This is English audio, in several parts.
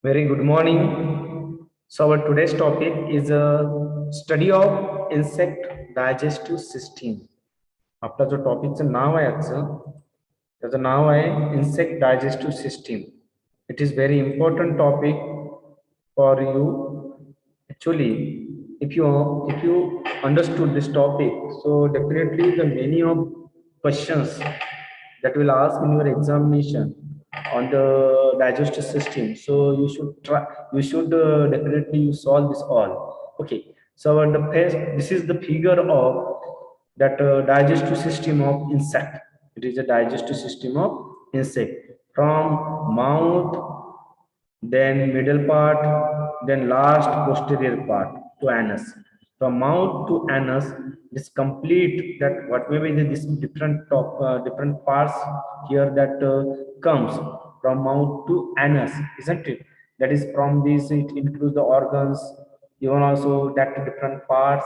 Very good morning. So our today's topic is a study of insect digestive system. आपला जो टॉपिकचं नाव आहे आजचं त्याचं नाव आहे insect digestive system. It is very important topic for you. Actually, if you understood this topic, so definitely the many of questions that will ask in your examination on the digestive system. So you should definitely solve this all. Okay. So on the first, this is the figure of that digestive system of insect. It is a digestive system of insect from mouth, then middle part, then last posterior part to anus. From mouth to anus, this complete that what may be this different parts here that comes from mouth to anus, isn't it? That is from this it includes the organs, even also that different parts.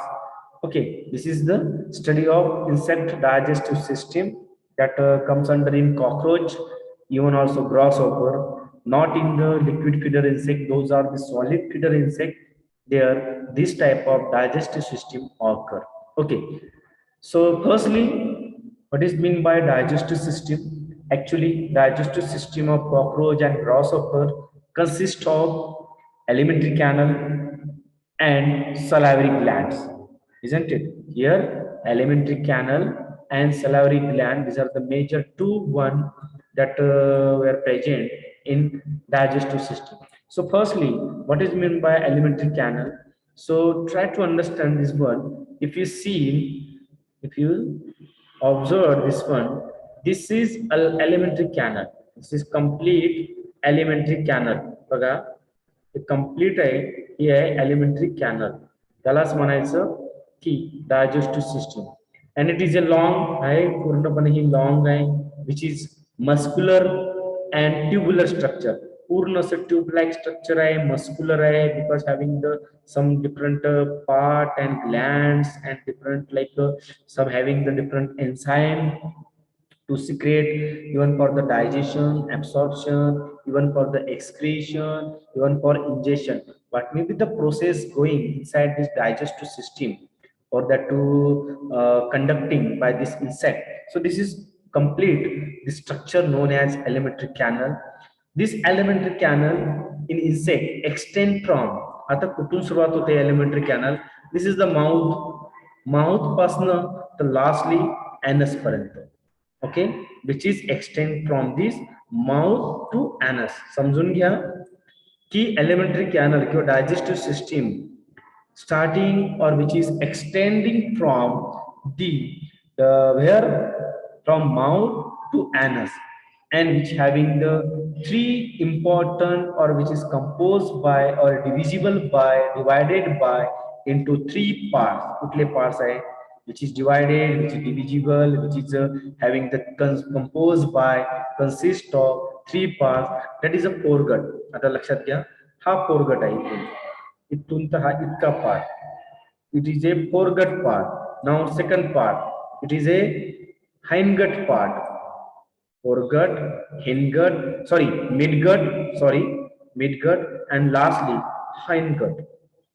Okay, this is the study of insect digestive system that comes under in cockroach, even also grasshopper, not in the liquid feeder insect, those are the solid feeder insect. There, this type of digestive system occur. Okay, so firstly, what is meant by digestive system? Actually, digestive system of cockroach and grasshopper consists of alimentary canal and salivary glands, isn't it? Here, alimentary canal and salivary gland, these are the major two one that were present in digestive system. So firstly, what is meant by alimentary canal? So try to understand this one. If you observe this one, this is alimentary canal. This is complete alimentary canal. बघा, हे complete आहे, हे आहे alimentary canal. त्यालाच म्हणायचं की digestive system. And it is a long आहे, पूर्णपणे ही long आहे, which is muscular and tubular structure. पूर्ण असं ट्यूब लाईक स्ट्रक्चर आहे, मस्क्युलर आहे, because having the some different part and glands and different like some having the different enzyme to secrete, even for the digestion, absorption, even for the excretion, even for ingestion. What may be the process going inside this digestive system or that to conducting by this insect? So this is complete the structure known as alimentary canal. This alimentary canal in insect extend from आता कुठून सुरुवात होते alimentary canal. This is the mouth पासनं तर lastly anus पर्यंत. Okay, which is extend from this mouth to anus. समजून घ्या की alimentary canal किंवा digestive system starting or which is extending from the where from mouth to anus, and which having the three important or which is composed by or divisible by divided by into three parts. कुठले parts आहे? Which is divided, which is divisible, which is having the composed by consist of three parts. That is a foregut. आता लक्षात घ्या, हा foregut आहे इथून, इथून तर हा इतका part. It is a foregut part. Now second part, it is a hindgut part. Foregut, hindgut, midgut, and lastly hindgut,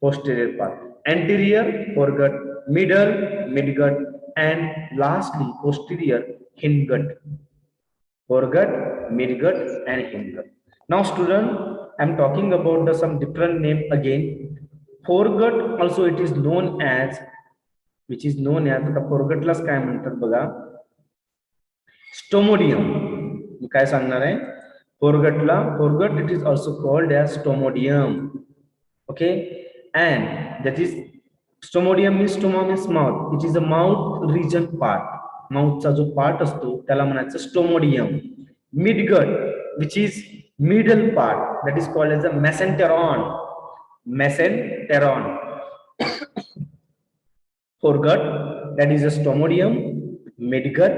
posterior part. Anterior foregut, middle midgut, and lastly posterior hindgut. Foregut, midgut, and hindgut. Now, student, I am talking about some different name again. Foregut also it is known as, which is known as the foregutलाच काय म्हणतात बघा, stomodeum. मी काय सांगणार आहे फोरगटला? Foregut it is also called as stomodeum. Okay, and that is stomodeum means stoma means mouth. It is a mouth region part. माउथचा जो part असतो त्याला म्हणायचं stomodeum. Midgut which is middle part, that is called as a mesenteron. Mesenteron. Foregut, that is a stomodium, midgut,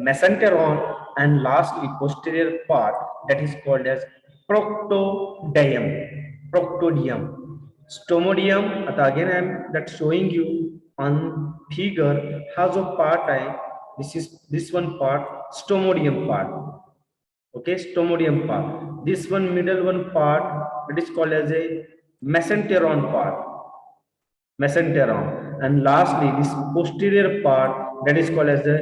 mesenteron, and lastly posterior part that is called as proctodium. Proctodium. Stomodium, again I am that showing you on figure हा जो part आहे, this is this one part, stomodium part. Okay, stomodium part. this one middle one part, that is called as a mesenteron part, mesenteron, and lastly this posterior part, that is called as the,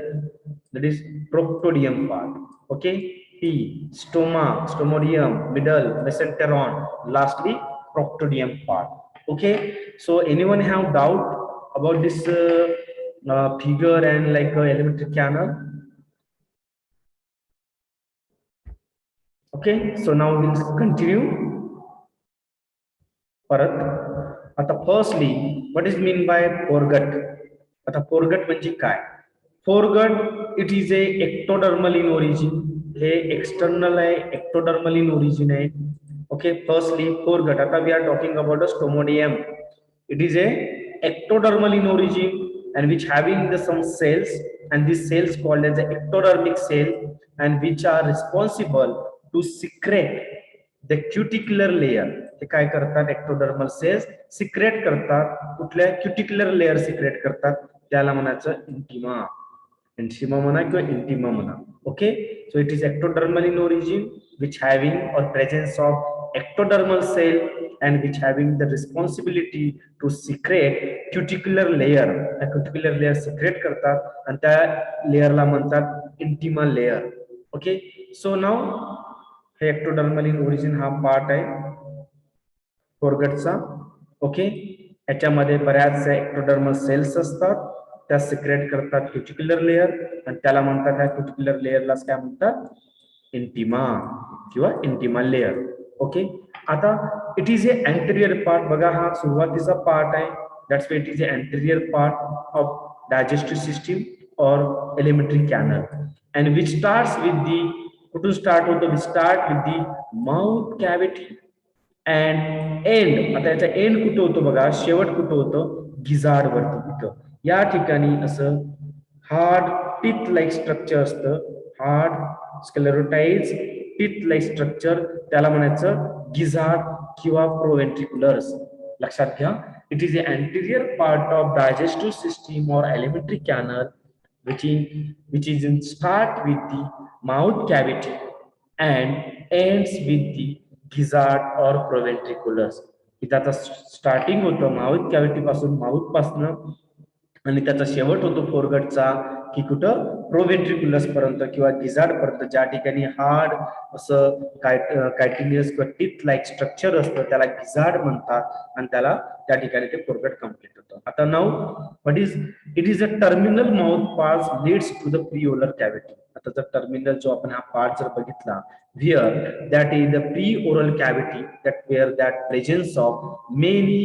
that is proctodium part. Okay, P, stoma, stomodium, middle, mesenteron, lastly proctodium part. Okay, so anyone have doubt about this figure and like elementary canal? Okay, so now we'll continue. परत आता firstly what is mean by foregut. आता foregut म्हणजे काय? Foregut it is a ectodermal in origin. हे external आहे, ectodermal in origin आहे. Okay, firstly foregut. आता we are talking about a stomodeum. It is a ectodermal in origin and which having the some cells, and these cells called as the ectodermic cell, and which are responsible to secrete the cuticular layer. ते काय करतात? ectodermal cells secrete करतात. कुठल्या? क्युटिक्युलर layer secrete करतात. त्याला म्हणायचं intima. Intima म्हणा किंवा इंटिमा म्हणा. Okay, so it is ectodermal in origin which having or presence of ectodermal cell and which having the responsibility to secrete cuticular layer. Cuticular layer secrete करतात आणि त्या लेअरला म्हणतात intima layer. Okay, so now हे ectodermal in origin हा part आहे फोरगटचा. Okay, याच्यामध्ये बऱ्याच ectodermal सेल्स असतात, त्या सिक्रेट करतात क्युटिक्युलर लेअर आणि त्याला म्हणतात, त्या क्युटिक्युलर लेअरलाच काय म्हणतात? इंटिमा किंवा इंटिमा लेअर. ओके, आता it is a anterior part. बघा हा सुरुवातीचा पार्ट आहे. That's why it is a anterior part of digestive system और alimentary canal and which starts with the, कुठून स्टार्ट होतो? We start with the mouth cavity and end. आता याचा and कुठं होतो बघा? शेवट कुठं होतं? गिजार्ड वरती. इथं या ठिकाणी असं हार्ड टीथ लाईक स्ट्रक्चर असतं. Hard sclerotised teeth like structure, त्याला म्हणायचं गिजार्ड किंवा प्रोव्हेंट्रिक्युलर्स. लक्षात घ्या, it is a anterior part of digestive system और alimentary canal which is in start with the mouth cavity and ends with the gizzard or proventriculus. इथं आता starting होतं mouth cavity पासून, माउथ पासून, आणि त्याचा शेवट होतो फोरगटचा की कुठं? प्रोव्हेंट्रिक्युलस पर्यंत किंवा गिजार्ड पर्यंत, ज्या ठिकाणी हार्ड असं कायटिनियस किंवा टीथ लाईक स्ट्रक्चर असतं त्याला गिजार्ड म्हणतात आणि त्याला त्या ठिकाणी ते फोरगट कम्प्लीट होतं. आता now what is? It is a terminal mouth part leads to the preoral cavity. आता जर टर्मिनल जो आपण हा पार्ट जर बघितला, where that is the pre-oral cavity, that where that presence of many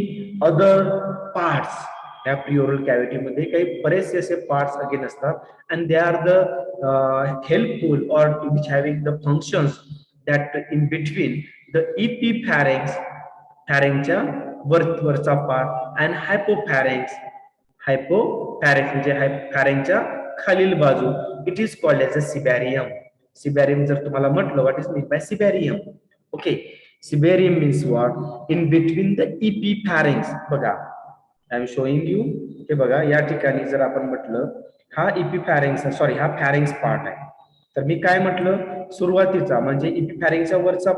other parts. या प्री-ओरल कॅव्हिटी मध्ये काही बरेचसे असे पार्ट्स अगेन असतात and they are the helpful or which having the functions that in between the epipharynx, pharynxच्या वरचा part, and hypopharynx, hypopharynx म्हणजे pharynxच्या खालील बाजू, it is called as a cibarium. Cibarium जर तुम्हाला म्हटलं, what is mean by cibarium? Okay, cibarium means what? In between the epipharynx. बघा, आय एम शोइंग यू. हे बघा, या ठिकाणी जर आपण म्हटलं हा इपिफॅरिंग्स, सॉरी हा फॅरिंग्स पार्ट आहे, तर मी काय म्हटलं? सुरुवातीचा म्हणजे इपिफॅरिंगचा वरचा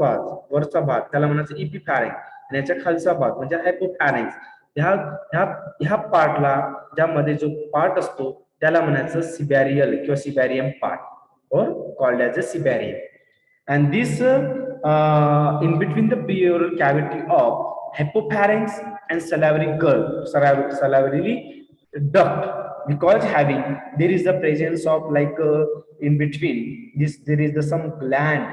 भाग त्याला म्हणायचं इपिफॅरिंग, आणि याच्या खालचा भाग म्हणजे हायपोफॅरिंग्स. ह्या पार्टला, ज्यामध्ये जो पार्ट असतो त्याला म्हणायचं सिबॅरियल किंवा सिबॅरियम पार्ट, और called as a cibarium. And this in between the pleural cavity of hypopharynx and salivary duct, because having there is the presence of like in between this there is the some gland.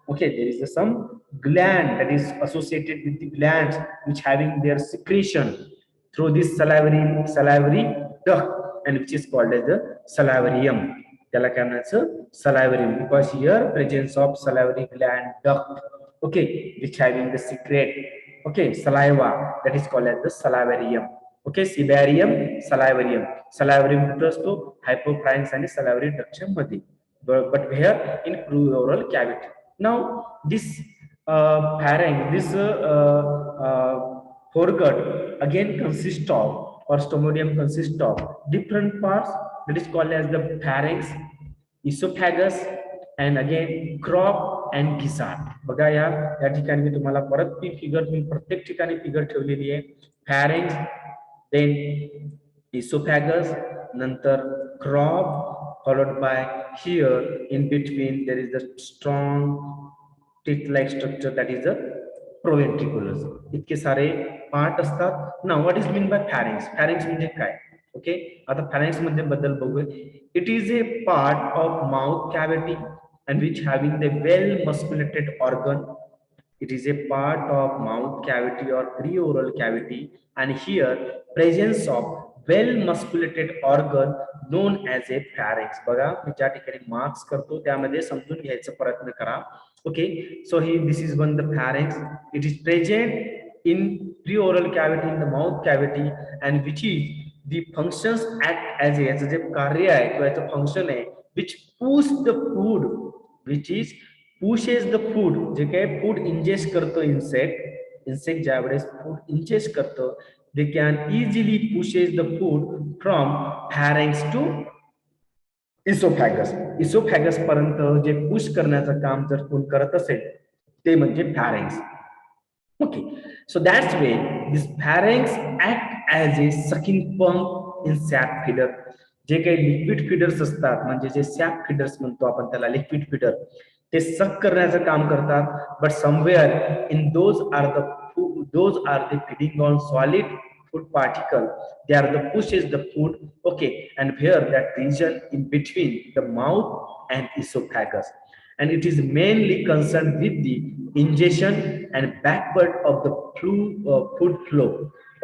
Okay, there is the some gland that is associated with the glands which having their secretion through this salivary duct, and which is called as the salivarium. त्याला काय म्हणायचं? salivarium, because here presence of salivary gland duct, okay, which having the secret, okay, saliva, that is called as the salivarium. Okay, sibarium, salivarium. Salivarium कुठं असतो? hypopharynx आणि salivary duct मध्ये, but here in pleural cavity. Now this pharynx, this foregut again consists of, or stomodium consists of different parts, that is called as the pharynx, esophagus, and again crop and गिझार्ड. बघा या ठिकाणी मी तुम्हाला परत ती figure, मी प्रत्येक ठिकाणी figure ठेवलेली आहे. फॅरेंक्स, देन इसोफॅगस, नंतर crop, followed by here in between there is a strong teeth like structure that is a proventriculus. इतके सारे पार्ट असतात. Now what is mean by pharynx? Pharynx म्हणजे काय? ओके, आता फॅरेंक्स मध्ये बद्दल बघूया. It is a part of mouth cavity and which having the well musculated organ. It is a part of mouth cavity or preoral cavity, and here presence of well musculated organ known as a pharynx. बघा मी ज्या ठिकाणी marks करतो त्यामध्ये समजून घ्यायचा प्रयत्न करा. Okay, so he this is one the pharynx. It is present in preoral cavity in the mouth cavity and which is the functions act as a, याचं जे कार्य आहे किंवा याचं फंक्शन आहे which push the food, which is pushes the food, जे काही food ingest करतो insect ज्यावेळेस food ingest करतो, they can easily pushes the food from pharynx to esophagus. इसोफॅगस पर्यंत जे पुश करण्याचं काम जर कोण करत असेल ते म्हणजे pharynx. Okay, so that's way this pharynx act as a sucking pump in sap feeder. जे काही लिक्विड फीडर्स असतात म्हणजे जे सॅप फीडर्स म्हणतो आपण त्याला, लिक्विड फीडर, ते सक करण्याचं काम करतात. But somewhere in those are the feeding on solid food particle, they are the pushes the food. Okay, and here that region in between the mouth and esophagus, and it is mainly concerned with the ingestion and backward of the food flow.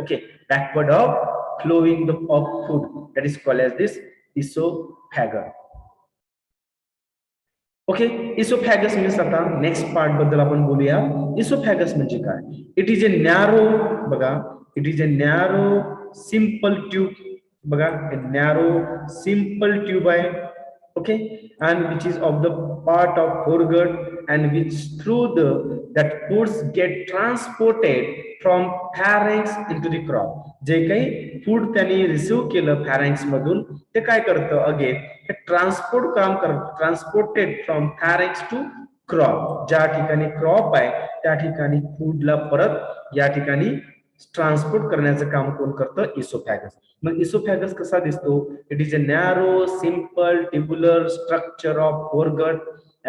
Okay, backward of flowing of food, that is called as this esophagus. Okay, esophagus means आता next part बद्दल आपण बोलूया. Esophagus म्हणजे काय? It is a narrow, बघा, it is a narrow simple tube, बघा, narrow simple tube आहे. Okay, and which is of the part of foregut and which through that foods get transported from pharynx into the crop. जे काही food त्यांनी receive केलं फॅरेंक्स मधून ते काय करतं, again हे transport काम करतं, ट्रान्सपोर्टेड फ्रॉम फॅरेंक्स टू क्रॉप. ज्या ठिकाणी क्रॉप आहे त्या ठिकाणी फूडला परत या ठिकाणी ट्रान्सपोर्ट करण्याचं काम कोण करतं? इसोफॅगस. मग इसोफॅगस कसा दिसतो? It is a narrow simple tubular structure of foregut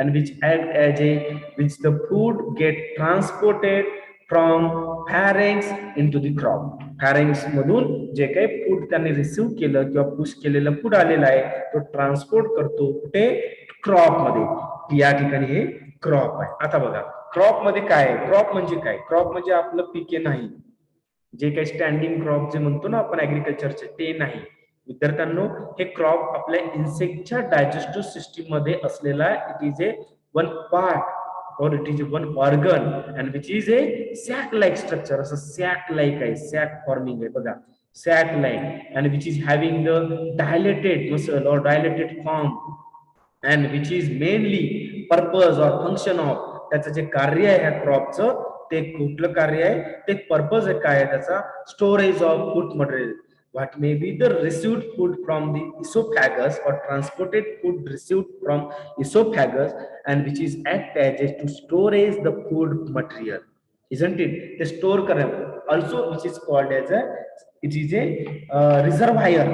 and which act as a which the food get transported from pharynx into the crop. pharynx मधून जे काही फूड त्यांनी रिसीव्ह केलं किंवा पुश केलेलं फूड आलेलं आहे तो ट्रान्सपोर्ट करतो कुठे? क्रॉप मध्ये. या ठिकाणी हे क्रॉप आहे. आता बघा क्रॉप मध्ये काय आहे? क्रॉप म्हणजे काय? क्रॉप म्हणजे आपलं पिके नाही, जे काही स्टँडिंग क्रॉप जे म्हणतो ना आपण ऍग्रिकल्चरचे, ते नाही विद्यार्थ्यांनो. हे क्रॉप आपल्या इन्सेक्टच्या डायजेस्टिव्ह सिस्टीम मध्ये असलेला it is a one part और it is one organ and which is a sac like structure. असं सॅक लाईक आहे, सॅक फॉर्मिंग आहे बघा, sac like, and which is having the dilated muscle और dilated form and which is mainly purpose और function of, त्याचं जे कार्य आहे ह्या क्रॉपचं ते कुठलं कार्य आहे, ते पर्पज आहे काय आहे त्याचा? Storage of food material. What may be the received food from the esophagus or transported food received from esophagus and which is act as a to storage the food material, isn't it? The store also which is called as a, it is a reservoir.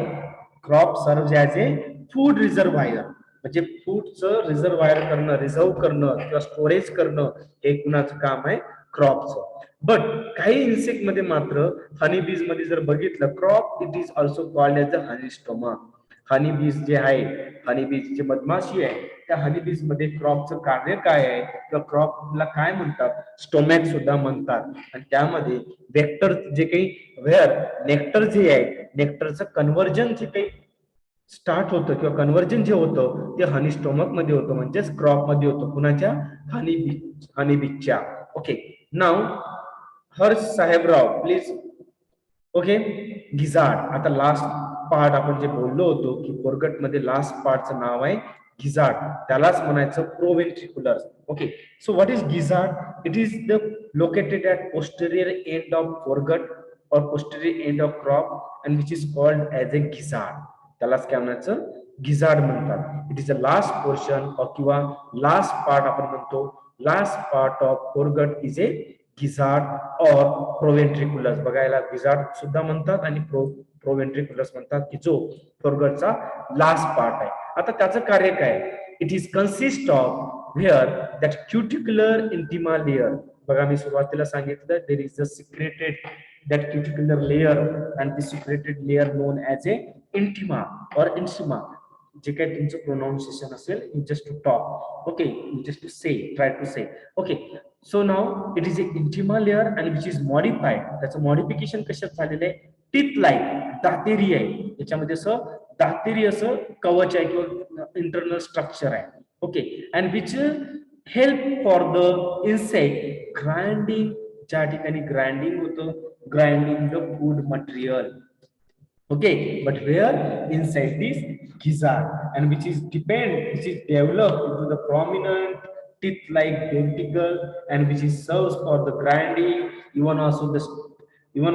Crop serves as a food reservoir. म्हणजे फूडचं reservoir करणं, reserve करणं किंवा storage करणं हे कुणाचं काम आहे? क्रॉपचं. But काही insect मध्ये मात्र हनी बीज मध्ये जर बघितलं crop it is also called as the honey stomach. Honey bees जे आहे, हनी बीज जे मधमाशी आहे त्या हनी बीज मध्ये क्रॉपचं कार्य काय आहे किंवा क्रॉपला काय म्हणतात? स्टोमॅक सुद्धा म्हणतात. आणि त्यामध्ये वेक्टर जे काही वेअर नेक्टर जे आहे, नेक्टरचं कन्व्हर्जन जे काही स्टार्ट होतं किंवा कन्व्हर्जन जे होतं ते हनी स्टोमक मध्ये होतं, म्हणजेच क्रॉप मध्ये होतं. कुणाच्या? हनी बीजच्या. ओके, नाव Harsh Sahebrao please. Okay, gizzard. आता लास्ट पार्ट आपण जे बोललो होतो की फोरगट मध्ये लास्ट पार्टचं नाव आहे गिझार्ड, त्यालाच म्हणायचं proventricular. Okay, so what is gizzard? It is the located at posterior end of foregut और posterior end of crop and which is called as a gizzard. त्यालाच काय म्हणायचं? गिझार्ड म्हणतात. It is a last portion किंवा last part आपण म्हणतो last part of foregut is a gizzard और proventriculus. बघायला गिझार्ड सुद्धा म्हणतात आणि प्रोव्हेंट्रिक्युलस म्हणतात, की जो फोरगटचा लास्ट पार्ट आहे. आता त्याचं कार्य काय? It is consist of where that cuticular intima layer. बघा मी सुरुवातीला सांगितलं there is a secreted that cuticular layer and the secreted layer known as a intima or intima. जे काही तुमचं प्रोनाउन्सिएशन असेल, you just to talk, okay, you just to say, try to say, okay. So now it is a intima layer and which is modified. त्याचं modification कशात झालेलं आहे? Teeth like, दातेरी आहे याच्यामध्ये, असं दातेरी असं कवच आहे किंवा इंटरनल स्ट्रक्चर आहे, okay. And which help for the insect grinding. ज्या ठिकाणी ग्राइंडिंग होतं, grinding the food material, okay, but where inside this gizzard, and which is developed into the prominent teeth like tentacle, and which is serves for the grinding, even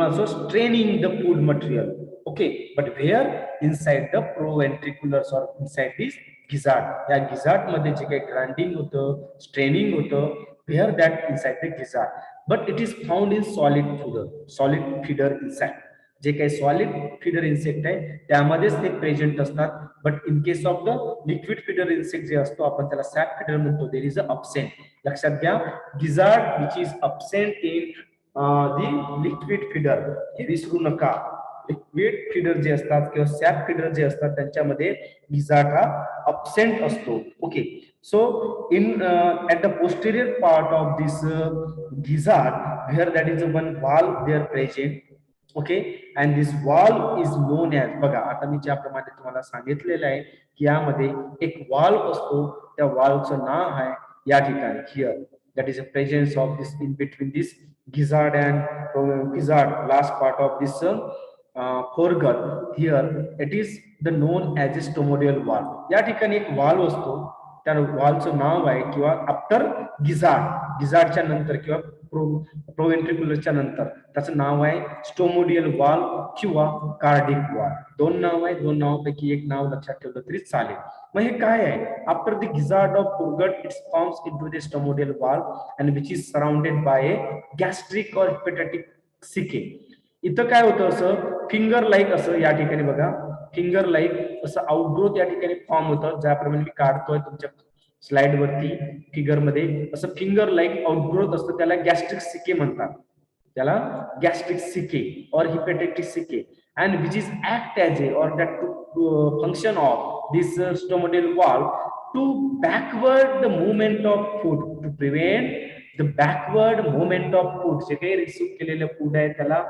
also straining the food material, okay, but where inside the proventriculars or inside this gizzard. या gizzard मध्ये जे काही grinding होतं, straining होतं, where that inside the gizzard, but it is found in solid feeder insect. जे काही solid feeder insect आहे त्यामध्येच ते present असतात. But in case of the liquid feeder insect जे असतो आपण त्याला सॅप फीडर म्हणतो, देर इज अ अपसेंट. लक्षात घ्या, gizzard which is absent in the liquid feeder, हे विसरू नका. लिक्विड फीडर जे असतात किंवा सॅप फीडर जे असतात त्यांच्यामध्ये गिझार्ड हा अपसेंट असतो, okay. So in at the posterior part of this gizzard, where that is one valve there present, okay, and this valve is known as, बघा आता मी ज्याप्रमाणे तुम्हाला सांगितलेलं आहे की यामध्ये एक valve असतो, त्या valveचं नाव आहे या ठिकाणी here, that is a presence of this in between this gizzard and gizzard, last part of this foregut. Here it is the known as a stomodeal valve. या ठिकाणी एक valve असतो, त्या वॉलचं नाव आहे किंवा आफ्टर गिझार्डच्या नंतर किंवा प्रोव्हेंट्रिक्युलरच्या नंतर त्याचं नाव आहे स्टोमोडियल वॉल किंवा कार्डिक वॉल. दोन नाव आहे, दोन नावापैकी एक नाव लक्षात ठेवलं तरी चालेल. मग हे काय आहे? After the gizzard of foregut it's forms into the stomodeal wall and which is surrounded by a gastric और हिपॅटिक सिके. इथं काय होतं, असं फिंगर लाईक असं या ठिकाणी बघा, फिंगर लाईक असं आउटग्रोथ या ठिकाणी फॉर्म होतं, ज्याप्रमाणे मी काढतोय तुमच्या स्लाइड वरती फिगर मध्ये, असं फिंगर लाईक आउटग्रोथ असतं, त्याला गॅस्ट्रिक सिके म्हणतात, त्याला गॅस्ट्रिक सिके और hepatic caeca. And which is act as a और that function of this stomodeal wall to backward the movement of food, to prevent the backward movement of food. जे काही रिसीव्ह केलेलं फूड आहे त्याला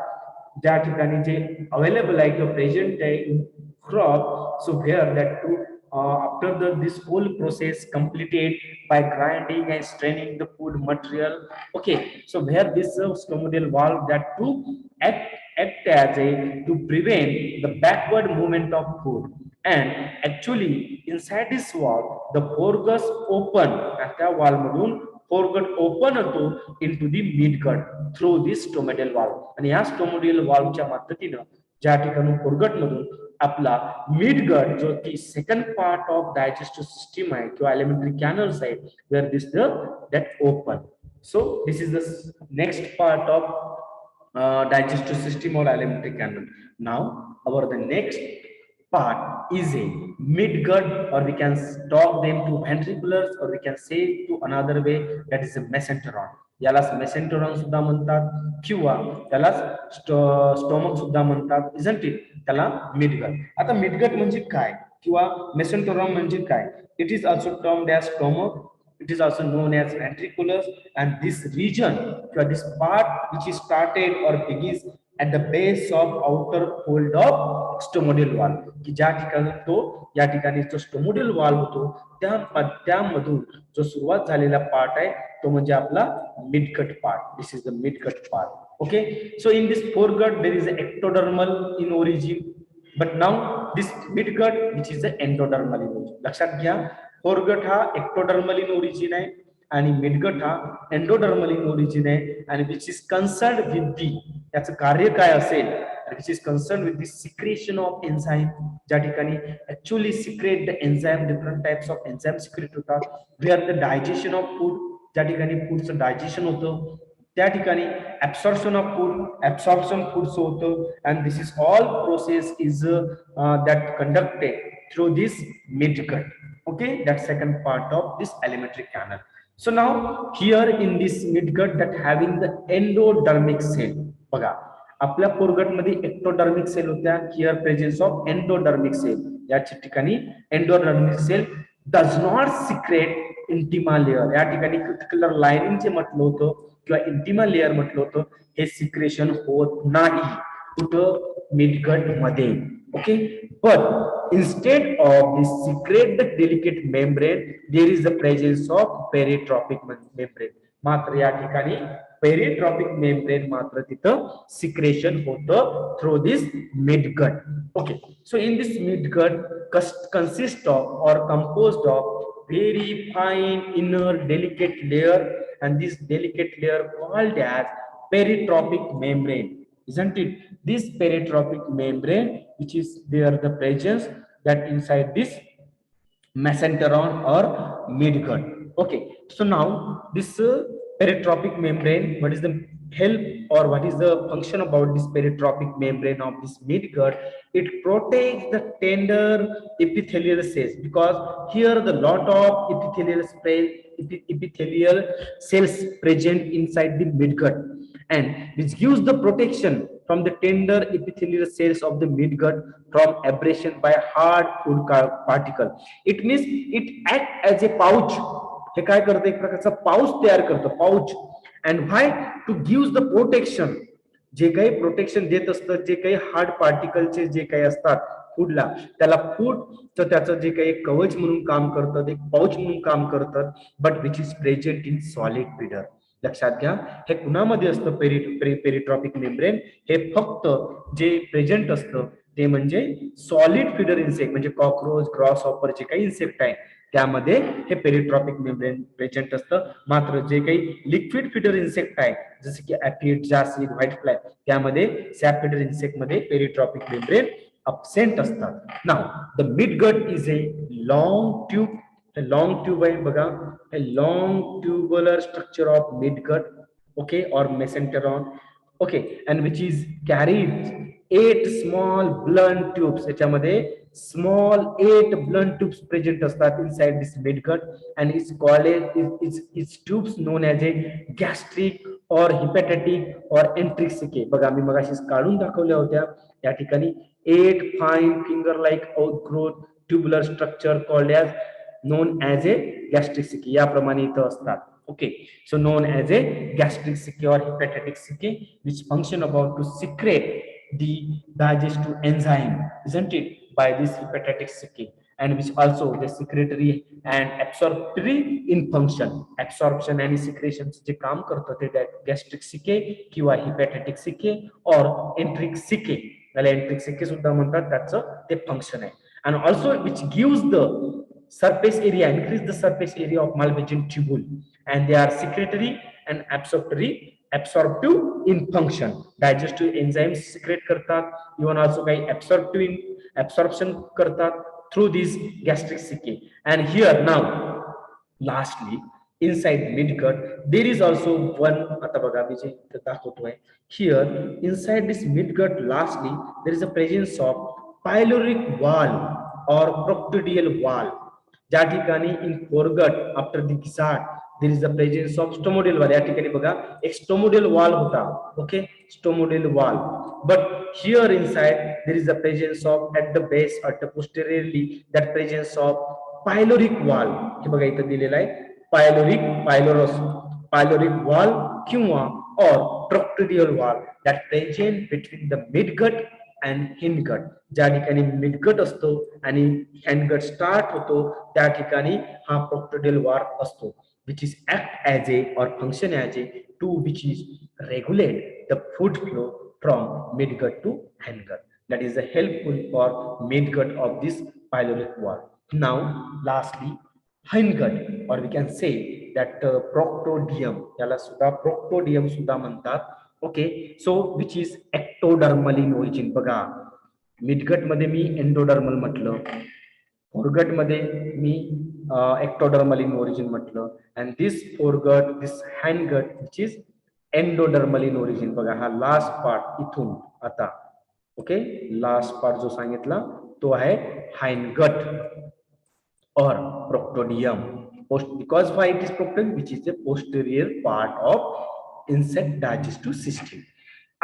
ज्या ठिकाणी जे अवेलेबल आहे किंवा प्रेझेंट आहे in crop, so where that to after this whole process completed by grinding and straining the food material, okay, so where this stomodeal valve that to act as a to prevent the backward movement of food, and actually inside this valve the foregut open, and त्या valve मधून foregut open होतो into the midgut through this stomodeal valve. आणि या stomodeal valve च्या मदतीने ज्या ठिकाणी foregut मधून आपला मिडगट जो की second part of digestive system आहे किंवा एलिमेंटरी कॅनल्स आहे, where this that open. So this is the next part of digestive system और alimentary canal. Now our the next part is a midgut, or we can talk them to ventriculars, or we can say to another way that is a mesenteron. यालाच मेसेंटेरॉन सुद्धा म्हणतात किंवा त्यालाच stomach सुद्धा म्हणतात, isn't it? त्याला midgut. आता midgut म्हणजे काय किंवा मेसेंटेरॉन म्हणजे काय? It is also termed as stomach, it is also known as ventriculus, and this region or this part which is started or begins at the base of outer fold of stomodeal valve, की ज्या ठिकाणी तो या ठिकाणी जो स्टोमोडियल valve होतो त्यामधून जो सुरुवात झालेला पार्ट आहे तो म्हणजे आपला midgut part. This is the midgut part, okay. So in this foregut there is a ectodermal in origin, but now this midgut which is the endodermal in origin. लक्षात घ्या, फोरगट हा एक्टोडर्मल इन ओरिजिन आहे आणि midgut हा endodermal in origin आहे, आणि which is concerned with the, याचं कार्य काय असेल, which is concerned with the secretion of enzyme, ज्या ठिकाणी actually secrete the enzyme, different types of enzyme secrete होतात, where the digestion of food, ज्या ठिकाणी फूडचं डायजेशन होतं, त्या ठिकाणी ऍब्सॉर्प्शन ऑफ फूड, ऍब्सॉर्प्शन फूडचं होतं, and this is all process is that conducted through this midgut. Okay, that's second part of this alimentary canal. So now here in this midgut that having the endodermic cell, बघा आपल्या foregut मध्ये ectodermic cell होत्या, here presence of endodermic cell, या ठिकाणी endodermic cell does not secrete intima layer, या ठिकाणी क्युटिक्युलर lining जे म्हटलं होतं किंवा इंटिमा लेअर म्हटलं होतं, हे सिक्रेशन होत नाही कुठं, मिडगट मध्ये. Okay, but instead of the secrete the delicate membrane, there is the presence of peritropic membrane. मात्र या ठिकाणी पेरिट्रॉपिक मेम्ब्रेन मात्र तिथं सिक्रेशन होतं through this midgut. Okay, so in this midgut consists of or composed of very fine inner delicate layer, and this delicate layer called as peritropic membrane, isn't it? This peritropic membrane which is there the presence that inside this mesenteron or midgut. Okay, so now this peritropic membrane, what is the help or what is the function about this peritropic membrane of this midgut? It protects the tender epithelial cells, because here the lot of epithelial cells present inside the midgut, and which gives the protection from the tender epithelial cells of the midgut from abrasion by hard food particle. It means it acts as a pouch. हे काय करतं, एक प्रकारचा pouch तयार करतं, pouch. And why? To gives the protection, जे काही protection देत असतं, जे काही हार्ड पार्टिकलचे जे काही असतात फूडला, त्याला फूड तर त्याचं जे काही कवच म्हणून काम करतं, एक पाऊच म्हणून काम करतं, but which is present in solid feeder. लक्षात घ्या, हे कुणामध्ये असतं पेरिट्रॉपिक मेम्ब्रेन, हे फक्त जे प्रेझेंट असतं ते म्हणजे सॉलिड फीडर इन्सेक्ट, म्हणजे कॉकरोच, ग्रॉस हॉपर जे काही इन्सेक्ट आहे त्यामध्ये हे पेरिट्रॉपिक मेम्ब्रेन प्रेझेंट असतं. मात्र जे काही लिक्विड फीडर इन्सेक्ट आहे जसे की ऍफिड, जासीड, व्हाईट फ्लाय, त्यामध्ये सॅप फीडर इन्सेक्ट मध्ये पेरिट्रॉपिक मेम्ब्रेन absent असतात. Now the midgut is a long tube, long tube आहे बघा, a long tubular structure of midgut, okay, or mesenteron, okay, and which is carried 8 small blunt tubes. याच्यामध्ये small 8 blunt tubes present असतात inside this midgut, and it's called its tubes known as a gastric or hepatic or enteric. बघा मी मगाशी काढून दाखवल्या होत्या, या ठिकाणी 8 fine finger like outgrowth tubular structure called as known as a gastric sac याप्रमाणे इथं असतात. Okay, so known as a gastric sac or hepatic sac, which function about to secrete the digestive enzyme, isn't it, by this hepatic sac, and which also the secretory and absorptory in function. Absorption and secretion जे काम करतं ते gastric sac किंवा hepatic sac or enteric sac, त्याला enteric sac सुद्धा म्हणतात, त्याचं ते function आहे. And also which gives the surface area, increase the surface area of Malpighian tubule, and they are secretory and absorptive in function. Digestive enzymes secrete करतात, even also काही absorption करतात through this gastric sac. And here now lastly inside midgut there is also one, आता बघा मी जे दाखवतोय here inside this midgut, lastly there is a presence of pyloric wall or proctodeal wall. ज्या ठिकाणी in foregut after the gizzard there is the presence of stomodeal wall, या ठिकाणी बघा एक स्टोमोडियल वॉल होता. Okay, stomodeal wall, but here inside there is the presence of at the base at the posteriorly that presence of pyloric wall. हे बघा इथं दिलेलं आहे पायलोरिक वॉल किंवा और proctodeal wall that present between the midgut and hindgut. ज्या ठिकाणी midgut असतो आणि हँडगट स्टार्ट होतो त्या ठिकाणी हा प्रोक्टोडियल वॉल असतो, which is act as a or function as a to which is regulate the food flow from midgut to hindgut. That is the helpful for midgut of this pyloric wall. Now lastly hindgut, or we can say that proctodium, याला सुद्धा proctodium सुद्धा म्हणतात. Okay, so which is ectodermal in origin. बघा midgut मध्ये मी endodermal म्हटलं, foregut मध्ये मी ectodermal in origin म्हटलं, and this foregut, this hindgut which is endodermal in origin. बघा हा लास्ट पार्ट इथून आता, ओके, लास्ट पार्ट जो सांगितला तो आहे hindgut or proctodium. Because why it is proctodium, which is the posterior part of insect digestive system.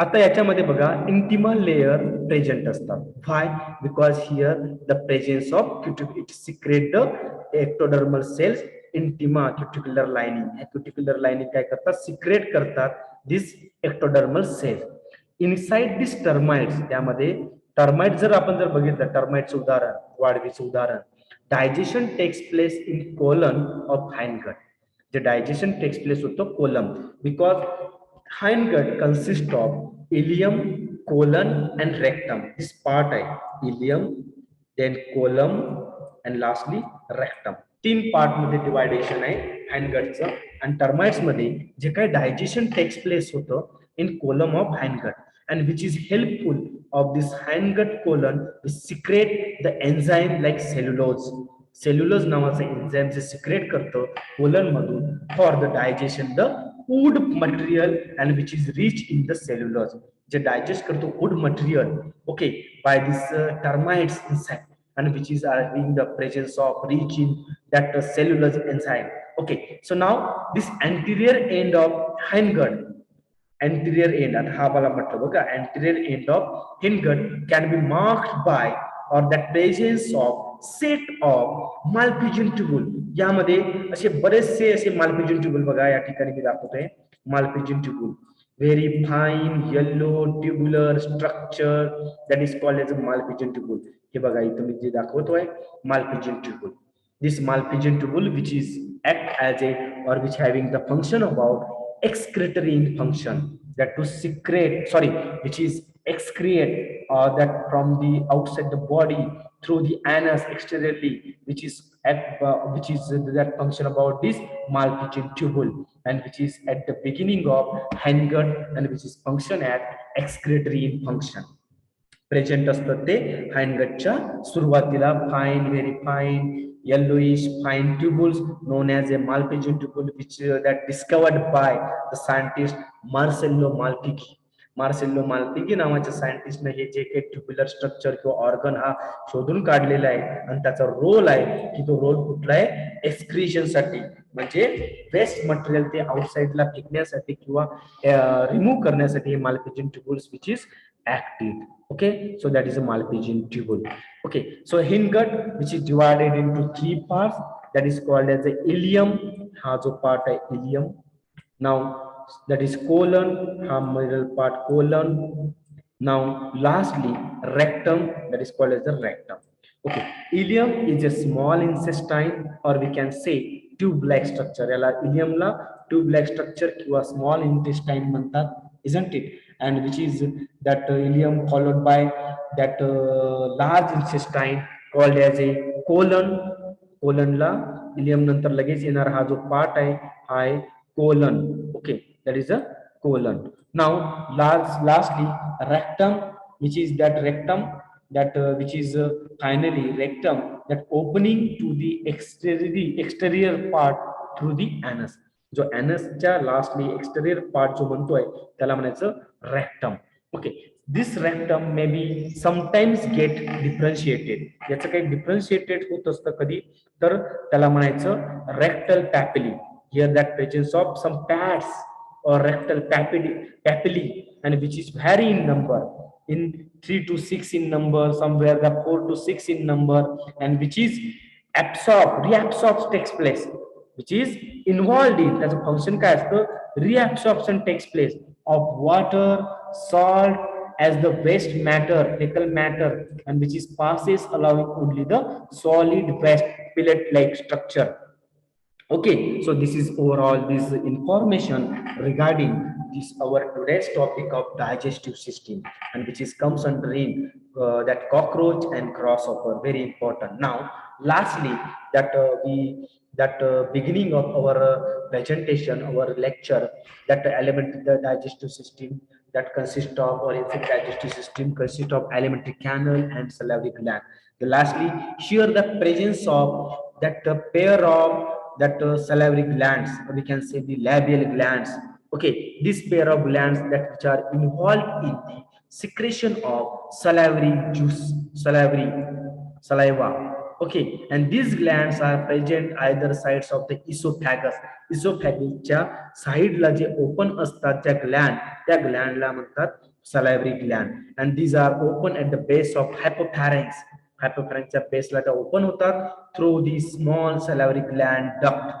आता याच्यामध्ये बघा इंटिमा लेयर प्रेझेंट असतात. Why? Because here the presence of cuticle, it secrete the ectodermal cells intima cuticular lining. हे cuticular lining काय करतात? Secrete करतात this ectodermal cells. Inside this termites, त्यामध्ये termite जर आपण जर बघितलं, टर्माइटचं उदाहरण, वाढवीचं उदाहरण, digestion takes place in colon of hindgut. जे डायजेशन टेक्स प्लेस होतं colon, because hindgut consists of ileum, colon and rectum. This part आहे ileum, then colon and lastly rectum. 3 part मध्ये डिवायडेशन आहे हाइंडगटचं. आणि टर्माइट्स मध्ये जे काही डायजेशन टेक्स प्लेस होतं in colon of hindgut, and which is helpful of this hindgut colon to secrete the enzyme like cellulose. Cellulose नावाचं enzyme जे secrete करतं colon मधून for the digestion the food material and which is rich in the cellulose. जे digest करतो food material, okay, by this termites insect, and which is in the presence of rich in that cellulose enzyme. Okay, so now this anterior end of hindgut, anterior end, आता हा मला म्हटलं बघा, anterior end of hindgut can be marked by or that presence of set of malpighian tubule. यामध्ये असे बरेचसे असे मालपिजन tubule बघा या ठिकाणी मी दाखवतोय. Malpighian tubule, very fine yellow tubular structure that is called as a malpighian tubule. हे बघा इथं मी जे दाखवतोय malpighian tubule. This malpighian tubule which is act as a or which having the function about excretory in function, that to secrete, sorry, which is excrete that from the outside the body through the anus exteriorly, which is that function about this malpighian tubule, and which is at the beginning of hindgut and which is function at excretory in function. Present असतं ते हाइंडगटच्या सुरुवातीला. Fine, very fine yellowish fine tubules known as a malpighian tubule, which that discovered by the scientist Marcello Malpighi. मार्सेल्लो माल्पिगी नावाच्या सायंटिस्टने हे जे काही tubular structure किंवा organ हा शोधून काढलेला आहे, आणि त्याचा रोल आहे की तो रोल कुठला आहे? एक्सक्रिशन साठी, म्हणजे वेस्ट मटेरियल ते आउटसाइडला फेकण्यासाठी किंवा रिमूव्ह करण्यासाठी हे malpighian tubules which is active. Okay, so that is a malpighian tubule. Okay, so hindgut which is divided into 3 parts, that is called as the ileum. Ha jo part hai ileum. Now that is colon, ha middle part colon. Now lastly rectum, that is called as the rectum. Okay, ileum is a small intestine or we can say tube like structure. याला ileum ला tube like structure किंवा small intestine म्हणतात, isn't it? And which is that ileum followed by that large intestine called as a colon. colon La ileum नंतर लगेच येणार हा जो part आहे हा आहे colon. Okay, that is a colon. Now lastly rectum, which is that rectum that which is finally rectum, that opening to the exterior part through the anus. जो एनसच्या lastly exterior part जो म्हणतोय त्याला म्हणायचं rectum. Okay, this rectum may be sometimes get differentiated. याचं काही differentiated होत असतं कधी, तर त्याला म्हणायचं rectal papillae. Here that presence of some pads or rectal papillae, and which is vary in number, in 3 to 6 in number, somewhere the 4 to 6 in number, and which is reabsorption takes place, which is involved in as a function काय असतं? Reabsorption takes place of water, salt as the waste matter, fecal matter, and which is passes allowing only the solid waste pellet like structure. Okay, so this is overall this information regarding this our today's topic of digestive system, and which is comes under in that cockroach and grasshopper, very important. Now lastly that beginning of our presentation, our lecture, that element the digestive system that consists of, or insect digestive system consists of alimentary canal and salivary gland. The lastly here the presence of that pair of that salivary glands, we can say the labial glands. Okay, this pair of glands that which are involved in the secretion of salivary juice, salivary saliva. Okay, and these glands are present either sides of the esophagus. Esophagus साइडला जे open असतात त्या ग्लँडला म्हणतात salivary gland, and these are open at the base of hypopharynx. Hypopharynxच्या बेसला त्या open होतात through the small salivary gland duct.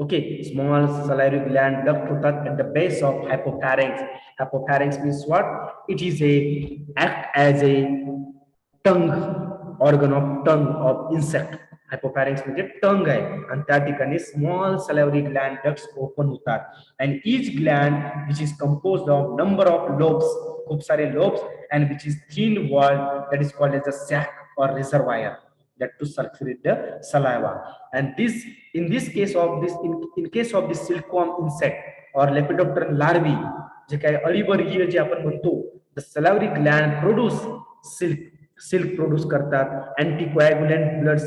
Okay, small salivary gland duct होतात at the base of hypopharynx. Hypopharynx means what? It is a act as a tongue, organ of tongue of insect. हायपोफॅरिंक्स म्हणजे टंग आहे आणि त्या ठिकाणी small सॅलिव्हरी Gland ducts open होतात and each gland which is composed of number of lobes, खूप सारे lobes, and which is thin walled, that is called as a sac or reservoir that to circulate the saliva. And this in this case of this in case of the silkworm insect or lepidopteran larvae, जे काही अळीवर्गीय जे आपण म्हणतो, the salivary gland produce silk produce करतात. Anticoagulants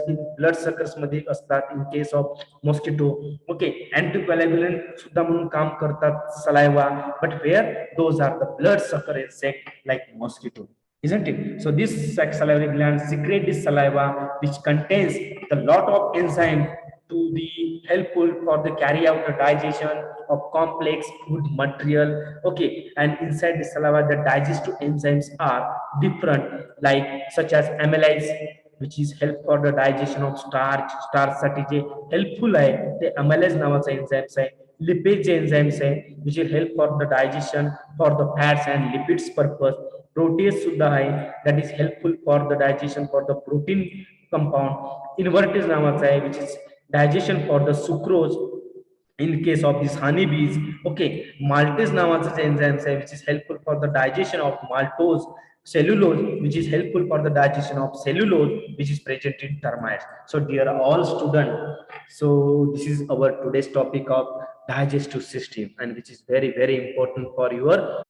in blood suckers मध्ये असतात in case of mosquito. Okay, anticoagulant सुद्धा म्हणून काम करतात saliva, but where those are the blood sucker insect like mosquito, isn't it? So this salivary gland secrete this saliva which contains the lot of enzyme to be helpful for the carry out the digestion of complex food material. Okay, and inside the saliva the digestive enzymes are different, like such as amylase, which is help for the digestion of starch साठी जे helpful आहे ते amylase नावाचा enzymes आहे. Lipase enzymes आहे which will help for the digestion for the fats and lipids purpose. Protease सुद्धा आहे that is helpful for the digestion for the protein compound. Invertase नावाचा आहे which is digestion for the sucrose in case of these honeybees. Okay, maltase नावाचा enzymes आहे which is helpful for the digestion of maltose. Cellulose, which is helpful for the digestion of cellulose, which is present in termites. So dear all students, so this is our today's topic of digestive system, and which is very important for your